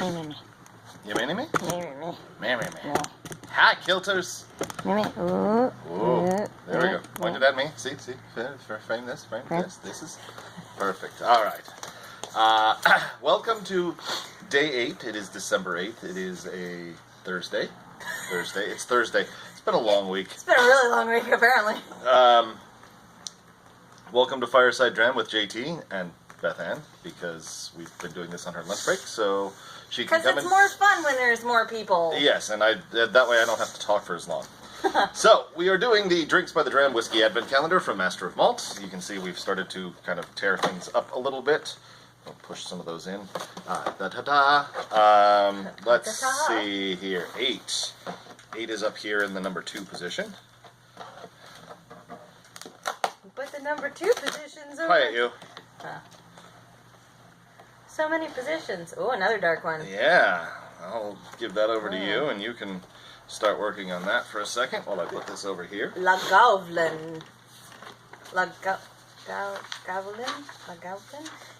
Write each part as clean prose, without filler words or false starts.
You mean me? Me. Yeah. Hi, Kilters. Ooh. Ooh. There we go. Pointed at me. See. Frame this. This is perfect. All right. Welcome to day 8. It is December 8th. It is a Thursday. It's Thursday. It's been a long week. It's been a really long week, apparently. Welcome to Fireside Dram with JT and Beth Ann, because we've been doing this on her lunch break, so she can come in. Because it's more fun when there's more people. Yes, and that way I don't have to talk for as long. So, we are doing the Drinks by the Dram Whiskey Advent Calendar from Master of Malt. You can see we've started to kind of tear things up a little bit. I'll push some of those in. Let's see here. 8. 8 is up here in the number 2 position. But the number 2 position's over. Quiet you. So many positions. Oh, another dark one. Yeah. I'll give that over to you, and you can start working on that for a second while I put this over here. Lagavulin.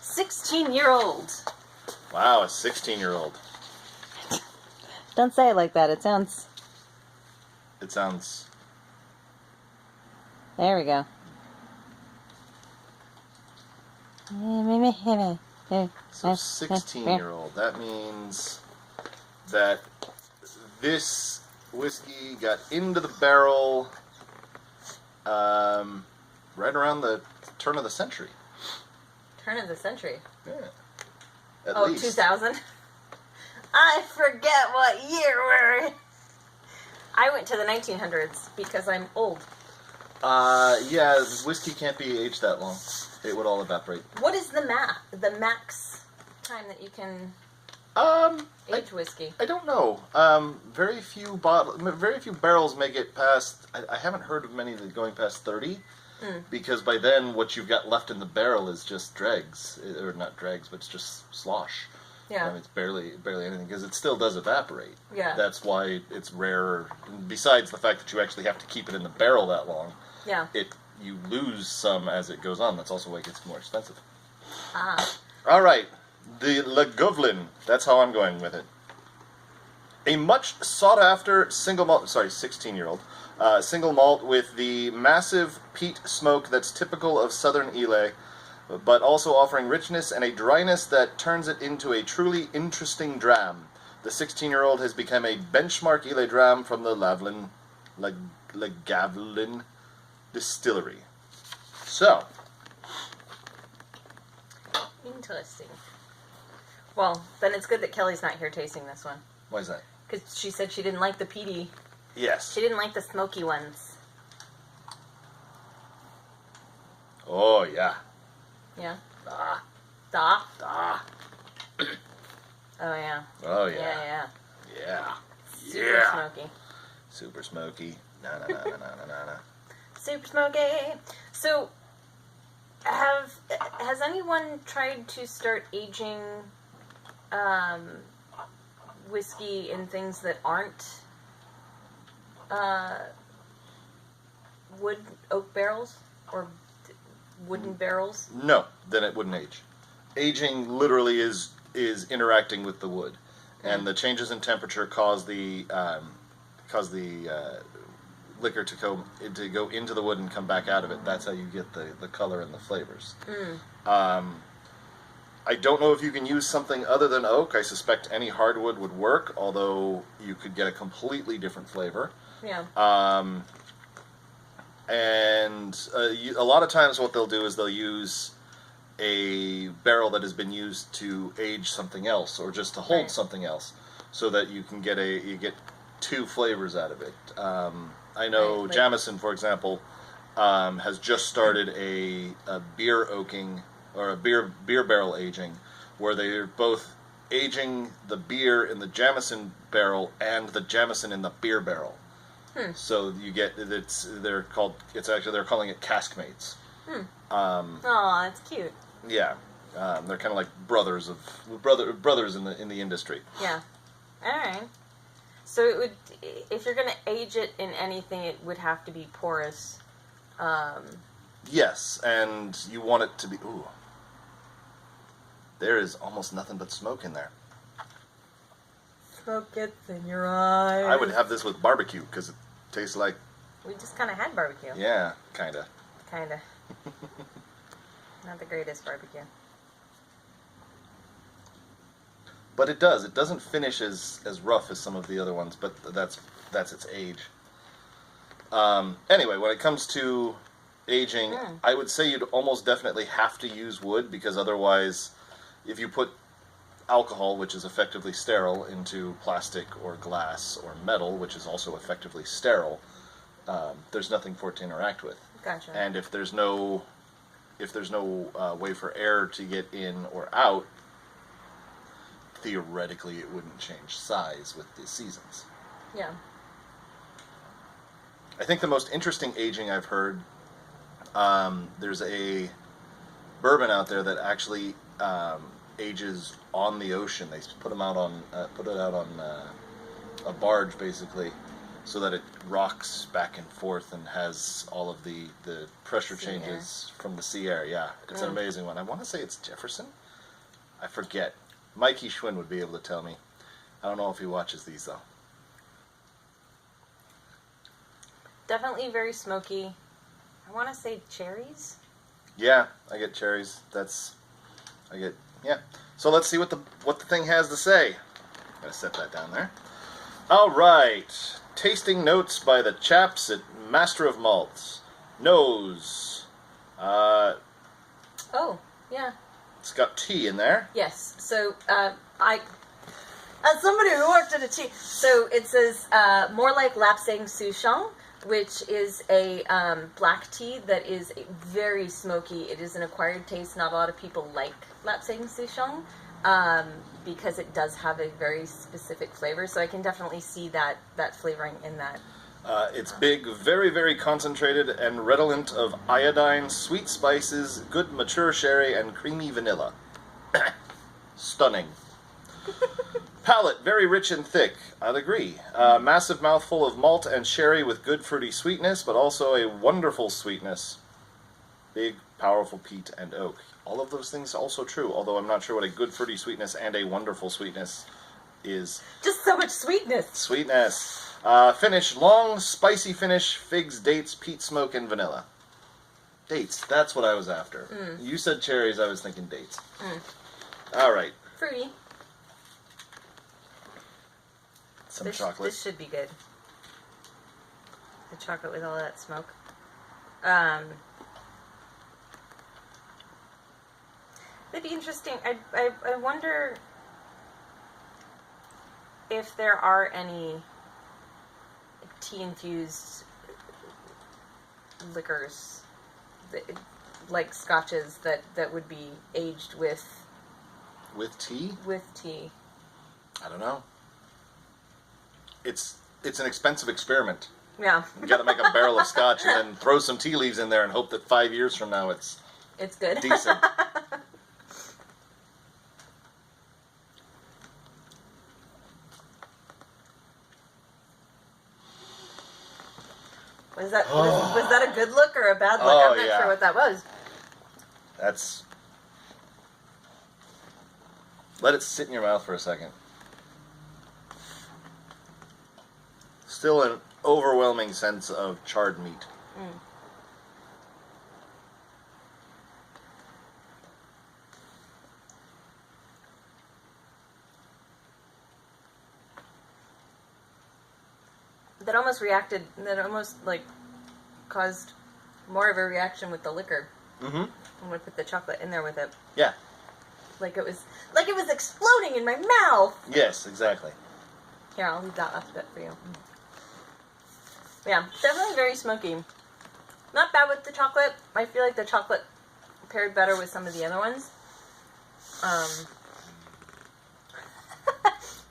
16-year-old. Wow, a 16-year-old. Don't say it like that. It sounds... It sounds... There we go. So 16-year-old. That means that this whiskey got into the barrel right around the turn of the century. Turn of the century? Yeah. At least. 2000? I forget what year we're in. I went to the 1900s because I'm old. Yeah, whiskey can't be aged that long. It would all evaporate. What is the max time that you can age whiskey? I don't know. Very few barrels make it past. I haven't heard of many that are going past 30, because by then what you've got left in the barrel is just dregs, or not dregs, but it's just slosh. Yeah, it's barely anything, because it still does evaporate. Yeah, that's why it's rarer. Besides the fact that you actually have to keep it in the barrel that long. Yeah, you lose some as it goes on. That's also why it gets more expensive. Ah. All right. The Lagavulin. That's how I'm going with it. A much sought-after single malt... Sorry, 16-year-old. Single malt with the massive peat smoke that's typical of southern Islay, but also offering richness and a dryness that turns it into a truly interesting dram. The 16-year-old has become a benchmark Islay dram from the Lagavulin distillery. So. Interesting. Well, then it's good that Kelly's not here tasting this one. Why is that? Because she said she didn't like the peaty. Yes. She didn't like the smoky ones. Oh, yeah. Yeah? Da. Da? Da. Oh, yeah. Oh, yeah. Yeah. Yeah. Super smoky. Super smoky. Na. Super smoky. So, has anyone tried to start aging whiskey in things that aren't wood oak barrels or wooden barrels? No, then it wouldn't age. Aging literally is interacting with the wood, and the changes in temperature cause the liquor to go into the wood and come back out of it. That's how you get the color and the flavors. I don't know if you can use something other than oak. I suspect any hardwood would work, although you could get a completely different flavor. Yeah. And a lot of times what they'll do is they'll use a barrel that has been used to age something else, or just to hold something else, so that you can get two flavors out of it. I know Jameson, for example, has just started a beer oaking, or a beer barrel aging, where they're both aging the beer in the Jameson barrel and the Jameson in the beer barrel. So you get they're calling it caskmates. Aw, that's cute. Yeah, they're kind of like brothers in the industry. Yeah. All right. So it would, if you're going to age it in anything, it would have to be porous. Yes, and you want it to be... Ooh. There is almost nothing but smoke in there. smoke gets in your eyes. I would have this with barbecue because it tastes like. We just kind of had barbecue. Yeah, kinda. Kinda. Not the greatest barbecue. But it does. It doesn't finish as rough as some of the other ones, but that's its age. Anyway, when it comes to aging, I would say you'd almost definitely have to use wood, because otherwise, if you put alcohol, which is effectively sterile, into plastic or glass or metal, which is also effectively sterile, there's nothing for it to interact with. Gotcha. And if there's no way for air to get in or out, theoretically it wouldn't change size with the seasons. Yeah. I think the most interesting aging I've heard, there's a bourbon out there that actually ages on the ocean. They put it out on a barge, basically, so that it rocks back and forth and has all of the pressure changes from the sea air. Yeah, it's an amazing one. I want to say it's Jefferson. I forget. Mikey Schwinn would be able to tell me. I don't know if he watches these, though. Definitely very smoky. I want to say cherries. Yeah, I get cherries. Yeah. So let's see what the thing has to say. I'm gonna set that down there. All right. Tasting notes by the chaps at Master of Malts. Nose. Oh, yeah. It's got tea in there. Yes. So, as somebody who worked at a tea, so it says more like Lapsang Souchong, which is a black tea that is very smoky. It is an acquired taste. Not a lot of people like Lapsang Souchong because it does have a very specific flavor. So I can definitely see that flavoring in that. It's big, very, very concentrated, and redolent of iodine, sweet spices, good mature sherry, and creamy vanilla. Stunning. Palate, very rich and thick. I'd agree. Massive mouthful of malt and sherry with good fruity sweetness, but also a wonderful sweetness. Big, powerful peat and oak. All of those things also true, although I'm not sure what a good fruity sweetness and a wonderful sweetness is. Just so much sweetness. Sweetness. Finish, long, spicy finish, figs, dates, peat smoke, and vanilla. Dates, that's what I was after. You said cherries, I was thinking dates. All right. Fruity. Some chocolate. This should be good. The chocolate with all that smoke. It'd be interesting. I wonder if there are any tea-infused liquors, like scotches, that would be aged with... With tea? With tea. I don't know. It's an expensive experiment. Yeah. You got to make a barrel of scotch and then throw some tea leaves in there and hope that 5 years from now it's good. Decent. Was that a good look or a bad look? I'm not sure what that was. Let it sit in your mouth for a second. Still an overwhelming sense of charred meat. That almost like caused more of a reaction with the liquor. When we put the chocolate in there with it. Yeah. Like it was exploding in my mouth. Yes, exactly. Here, I'll leave that last bit for you. Yeah, definitely very smoky. Not bad with the chocolate. I feel like the chocolate paired better with some of the other ones.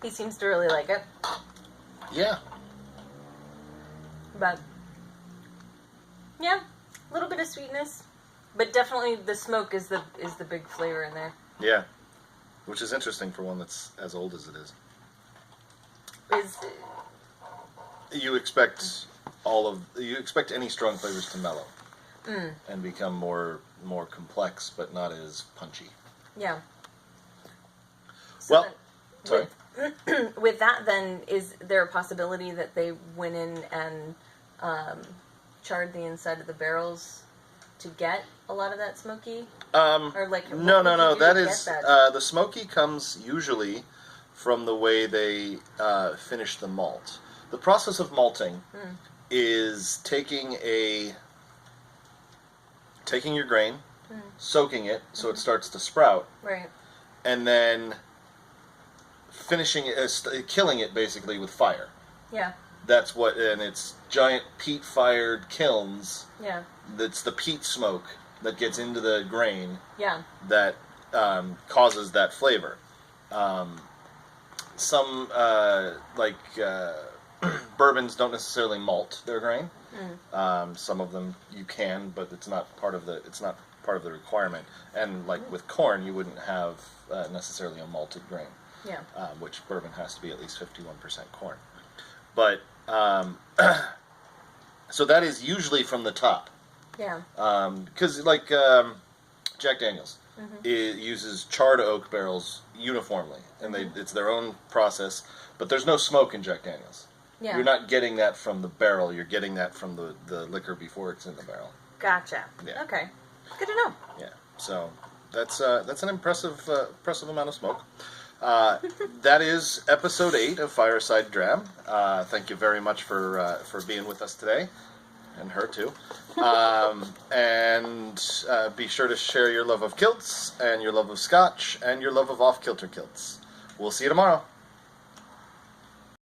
He seems to really like it. Yeah. But yeah, a little bit of sweetness, but definitely the smoke is the big flavor in there. Yeah, which is interesting for one that's as old as it is. You expect any strong flavors to mellow and become more complex, but not as punchy. Yeah. So sorry. with that, then, is there a possibility that they went in and charred the inside of the barrels to get a lot of that smoky? Or like No. That to is get that? the smoky comes usually from the way they finish the malt. The process of malting is taking your grain, soaking it so it starts to sprout, Right. and then finishing it, killing it basically with fire. Yeah. That's what, and it's giant peat-fired kilns. Yeah. That's the peat smoke that gets into the grain. Yeah. That causes that flavor. Some bourbons don't necessarily malt their grain. Some of them you can, but it's not part of the requirement. And like with corn, you wouldn't have necessarily a malted grain. Yeah. Which bourbon has to be at least 51% corn. But so that is usually from the top. Yeah. Because Jack Daniels it uses charred oak barrels uniformly, and it's their own process. But there's no smoke in Jack Daniels. Yeah. You're not getting that from the barrel. You're getting that from the liquor before it's in the barrel. Gotcha. Yeah. Okay. Good to know. Yeah. So that's an impressive amount of smoke. That is episode 8 of Fireside Dram. Thank you very much for being with us today, and her too. And be sure to share your love of kilts, and your love of scotch, and your love of off-kilter kilts. We'll see you tomorrow.